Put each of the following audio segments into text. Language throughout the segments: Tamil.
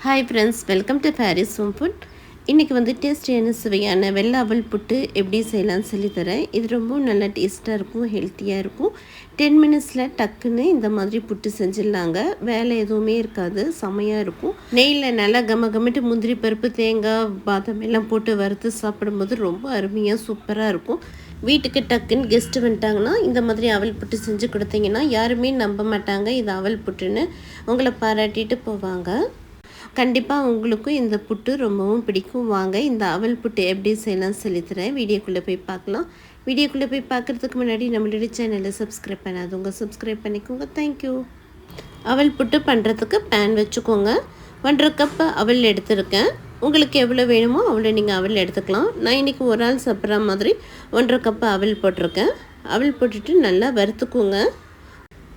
Hi friends, welcome to Paris home food. இன்றைக்கி வந்து டேஸ்டியான சுவையான வெள்ளை அவல் புட்டு எப்படி செய்யலாம்னு சொல்லித்தரேன். இது ரொம்ப நல்லா டேஸ்ட்டாக இருக்கும், ஹெல்த்தியாக இருக்கும். 10 மினிட்ஸில் டக்குன்னு இந்த மாதிரி புட்டு செஞ்சிடலாங்க. வேலை எதுவுமே இருக்காது, செமையாக இருக்கும். நெய்யில் நல்லா கமகமிட்டு முந்திரி பருப்பு, தேங்காய், பாதாம் எல்லாம் போட்டு வறுத்து சாப்பிடும்போது ரொம்ப அருமையாக சூப்பராக இருக்கும். வீட்டுக்கு டக்குன்னு கெஸ்ட்டு வந்துட்டாங்கன்னா இந்த மாதிரி அவல் புட்டு செஞ்சு கொடுத்தீங்கன்னா யாருமே நம்ப மாட்டாங்க இது அவல் புட்டுன்னு. உங்களை பாராட்டிட்டு போவாங்க. கண்டிப்பாக உங்களுக்கும் இந்த புட்டு ரொம்பவும் பிடிக்கும். வாங்க இந்த அவல் புட்டு எப்படி செய்யலாம் சொல்லித்தரேன். வீடியோக்குள்ளே போய் பார்க்கலாம். வீடியோக்குள்ளே போய் பார்க்குறதுக்கு முன்னாடி நம்மளுடைய சேனலை சப்ஸ்கிரைப் பண்ணாதவங்க சப்ஸ்கிரைப் பண்ணிக்கோங்க. தேங்க்யூ. அவல் புட்டு பண்ணுறதுக்கு பேன் வச்சுக்கோங்க. 1.5 கப் அவல் எடுத்துருக்கேன். உங்களுக்கு எவ்வளோ வேணுமோ அவ்வளோ நீங்கள் அவல் எடுத்துக்கலாம். நான் இன்றைக்கி ஒரு ஆள் சாப்பிட்ற மாதிரி 1.5 கப் அவல் போட்டிருக்கேன். அவல் போட்டுட்டு நல்லா வறுத்துக்கோங்க.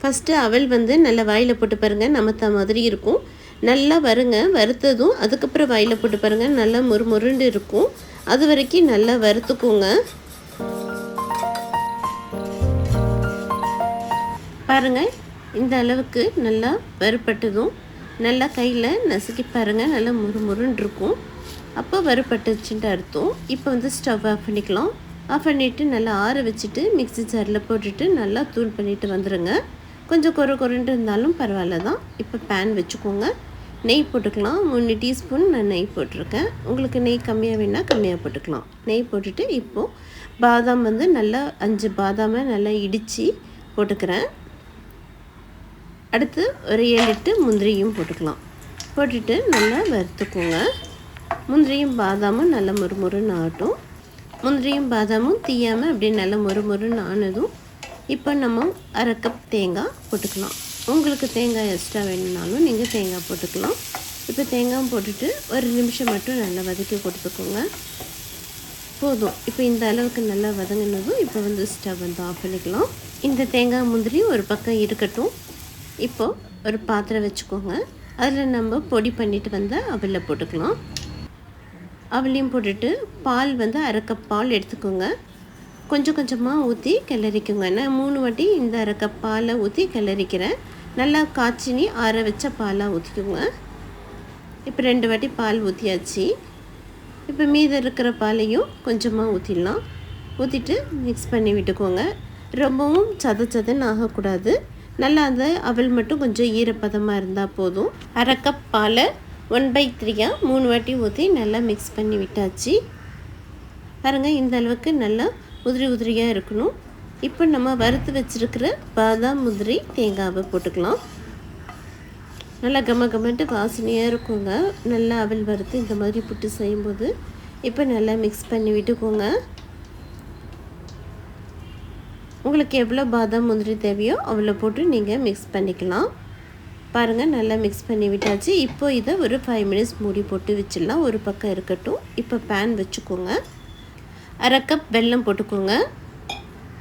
ஃபஸ்ட்டு அவல் வந்து நல்லா வாயில் போட்டு பாருங்கள், நமத்த மாதிரி இருக்கும். நல்லா வருங்க. வறுத்ததும் அதுக்கப்புறம் வாயில் போட்டு பாருங்கள், நல்லா முறுமுருண்டு இருக்கும். அது வரைக்கும் நல்லா வறுத்துக்கோங்க. பாருங்கள், இந்த அளவுக்கு நல்லா வறுப்பட்டதும் நல்லா கையில் நசுக்கி பாருங்கள், நல்லா முறுமுருன்னு இருக்கும். அப்போ வறுப்பட்டுச்சுன்ட்டு அர்த்தம். இப்போ வந்து ஸ்டவ் ஆஃப் பண்ணிக்கலாம். ஆஃப் பண்ணிவிட்டு நல்லா ஆற வச்சுட்டு மிக்ஸி ஜாரில் போட்டுட்டு நல்லா தூள் பண்ணிவிட்டு வந்துடுங்க. கொஞ்சம் கொரண்டு இருந்தாலும் பரவாயில்ல தான். இப்போ பேன் வச்சுக்கோங்க. நெய் போட்டுக்கலாம். 3 டீஸ்பூன் நான் நெய் போட்டிருக்கேன். உங்களுக்கு நெய் கம்மியாக வேணால் கம்மியாக போட்டுக்கலாம். நெய் போட்டுட்டு இப்போது பாதாம் வந்து நல்லா 5 பாதாமை நல்லா இடித்து போட்டுக்கிறேன். அடுத்து ஒரு 7-8 முந்திரியும் போட்டுக்கலாம். போட்டுட்டு நல்லா வறுத்துக்கோங்க. முந்திரியும் பாதாமும் நல்லா முறுமுறுன்னு ஆகட்டும். முந்திரியும் பாதாமும் தீயாமல் அப்படியே நல்லா முறுமுறுன்னு ஆனதும் இப்போ நம்ம 1/2 கப் தேங்காய் போட்டுக்கலாம். உங்களுக்கு தேங்காய் எக்ஸ்ட்ரா வேணும்னாலும் நீங்கள் தேங்காய் போட்டுக்கலாம். இப்போ தேங்காய் போட்டுட்டு ஒரு நிமிஷம் மட்டும் நல்லா வதக்கி கொடுத்துக்கோங்க. போதும். இப்போ இந்த அளவுக்கு நல்லா வதங்கினதும் இப்போ வந்து ஸ்டவ் வந்து ஆஃப் பண்ணிக்கலாம். இந்த தேங்காய் முந்திரி ஒரு பக்கம் இருக்கட்டும். இப்போது ஒரு பாத்திரம் வச்சுக்கோங்க. அதில் நம்ம பொடி பண்ணிவிட்டு வந்து அவலில் போட்டுக்கலாம். அவளையும் போட்டுட்டு பால் வந்து 1/2 கப் பால் எடுத்துக்கோங்க. கொஞ்சம் கொஞ்சமாக ஊற்றி கிளறிக்குங்க. நான் 3 வாட்டி இந்த 1/2 கப் பாலை ஊற்றி கிளறிக்கிறேன். நல்லா காய்ச்சினி ஆற வச்ச பாலாக ஊற்றிக்கோங்க. இப்போ 2 வாட்டி பால் ஊற்றியாச்சு. இப்போ மீதி இருக்கிற பாலையும் கொஞ்சமாக ஊற்றிடலாம். ஊற்றிட்டு மிக்ஸ் பண்ணி விட்டுக்கோங்க. ரொம்பவும் சதன்னு ஆகக்கூடாது. நல்லா அந்த அவல் மட்டும் கொஞ்சம் ஈரப்பதமாக இருந்தால் போதும். 1/2 கப் பாலை 1/3 3 வாட்டி ஊற்றி நல்லா மிக்ஸ் பண்ணி விட்டாச்சு. பாருங்கள், இந்த அளவுக்கு நல்லா உதிரியாக இருக்கணும். இப்போ நம்ம வறுத்து வச்சுருக்கிற பாதாம், முந்திரி, தேங்காவை போட்டுக்கலாம். நல்லா கமகமன்ட்டு வாசனையாக இருக்குங்க. நல்லா அவல் வறுத்து இந்த மாதிரி புட்டு செய்யும்போது இப்போ நல்லா மிக்ஸ் பண்ணி விட்டுக்கோங்க. உங்களுக்கு எவ்வளோ பாதாம், முந்திரி தேவையோ அவ்வளோ போட்டு நீங்கள் மிக்ஸ் பண்ணிக்கலாம். பாருங்கள், நல்லா மிக்ஸ் பண்ணி விட்டாச்சு. இப்போ இதை ஒரு 5 மினிட்ஸ் மூடி போட்டு வச்சிடலாம். ஒரு பக்கம் இருக்கட்டும். இப்போ பேன் வச்சுக்கோங்க. 1/2 கப் வெல்லம் போட்டுக்கோங்க.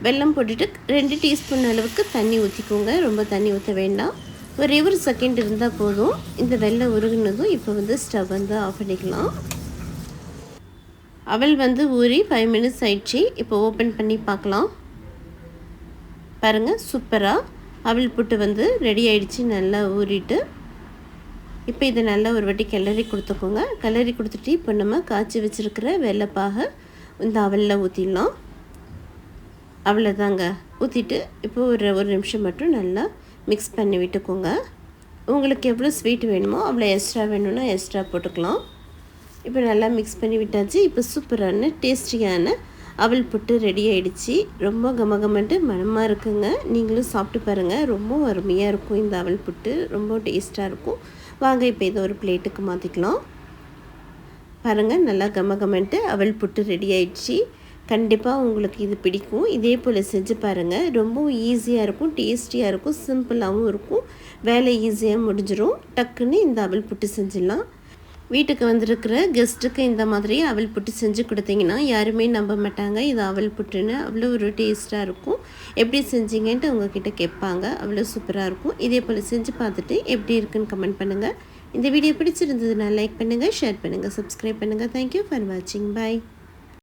வெல்லம் போட்டுட்டு 2 டீஸ்பூன் அளவுக்கு தண்ணி ஊற்றிக்கோங்க. ரொம்ப தண்ணி ஊற்ற வேண்டாம். ஒரே ஒரு செகண்ட் இருந்தால் போதும். இந்த வெல்லம் உருகுனதும் இப்போ வந்து ஸ்டவ் வந்து ஆஃப் பண்ணிக்கலாம். அவல் வந்து ஊறி 5 மினிட்ஸ் ஆயிடுச்சு. இப்போ ஓப்பன் பண்ணி பார்க்கலாம். பாருங்கள், சூப்பராக அவல் புட்டு வந்து ரெடி ஆகிடுச்சு. நல்லா ஊறிட்டு இப்போ இதை நல்லா ஒரு வாட்டி கிளறி கொடுத்துக்கோங்க. கிளறி கொடுத்துட்டு இப்போ நம்ம காய்ச்சி வச்சுருக்கிற வெள்ளைப்பாக இந்த அவலில் ஊற்றிடலாம். அவ்வளோதாங்க. ஊற்றிட்டு இப்போ ஒரு நிமிஷம் மட்டும் நல்லா மிக்ஸ் பண்ணி விட்டுக்கோங்க. உங்களுக்கு எவ்வளோ ஸ்வீட் வேணுமோ அவ்வளோ எக்ஸ்ட்ரா வேணும்னா எக்ஸ்ட்ரா போட்டுக்கலாம். இப்போ நல்லா மிக்ஸ் பண்ணி விட்டாச்சு. இப்போ சூப்பரான டேஸ்டியான அவல் புட்டு ரெடி ஆகிடுச்சு. ரொம்ப கமகமன்ட்டு மனமாக இருக்குங்க. நீங்களும் சாப்பிட்டு பாருங்கள். ரொம்ப அருமையாக இருக்கும் இந்த அவல் புட்டு. ரொம்ப டேஸ்ட்டாக இருக்கும். வாங்க இப்போ இதை ஒரு பிளேட்டுக்கு மாற்றிக்கலாம். பாருங்கள், நல்லா கமகமன்ட்டு அவல் புட்டு ரெடி ஆகிடுச்சு. கண்டிப்பாக உங்களுக்கு இது பிடிக்கும். இதே போல் செஞ்சு பாருங்கள். ரொம்பவும் ஈஸியாக இருக்கும், டேஸ்டியாக இருக்கும், சிம்பிளாகவும் இருக்கும். வேலை ஈஸியாக முடிஞ்சிடும். டக்குன்னு இந்த அவல் புட்டு செஞ்சிடலாம். வீட்டுக்கு வந்திருக்கிற கெஸ்ட்டுக்கு இந்த மாதிரி அவல் புட்டு செஞ்சு கொடுத்தீங்கன்னா யாருமே நம்ப மாட்டாங்க இது அவல் புட்டுன்னு. அவ்வளோ ஒரு டேஸ்ட்டாக இருக்கும். எப்படி செஞ்சீங்கன்ட்டு உங்ககிட்ட கேட்பாங்க. அவ்வளோ சூப்பராக இருக்கும். இதே போல் செஞ்சு பார்த்துட்டு எப்படி இருக்குன்னு கமெண்ட் பண்ணுங்கள். இந்த வீடியோ பிடிச்சிருந்ததுன்னா லைக் பண்ணுங்கள், ஷேர் பண்ணுங்கள், சப்ஸ்கிரைப் பண்ணுங்கள். தேங்க்யூ ஃபார் வாட்சிங். பாய்.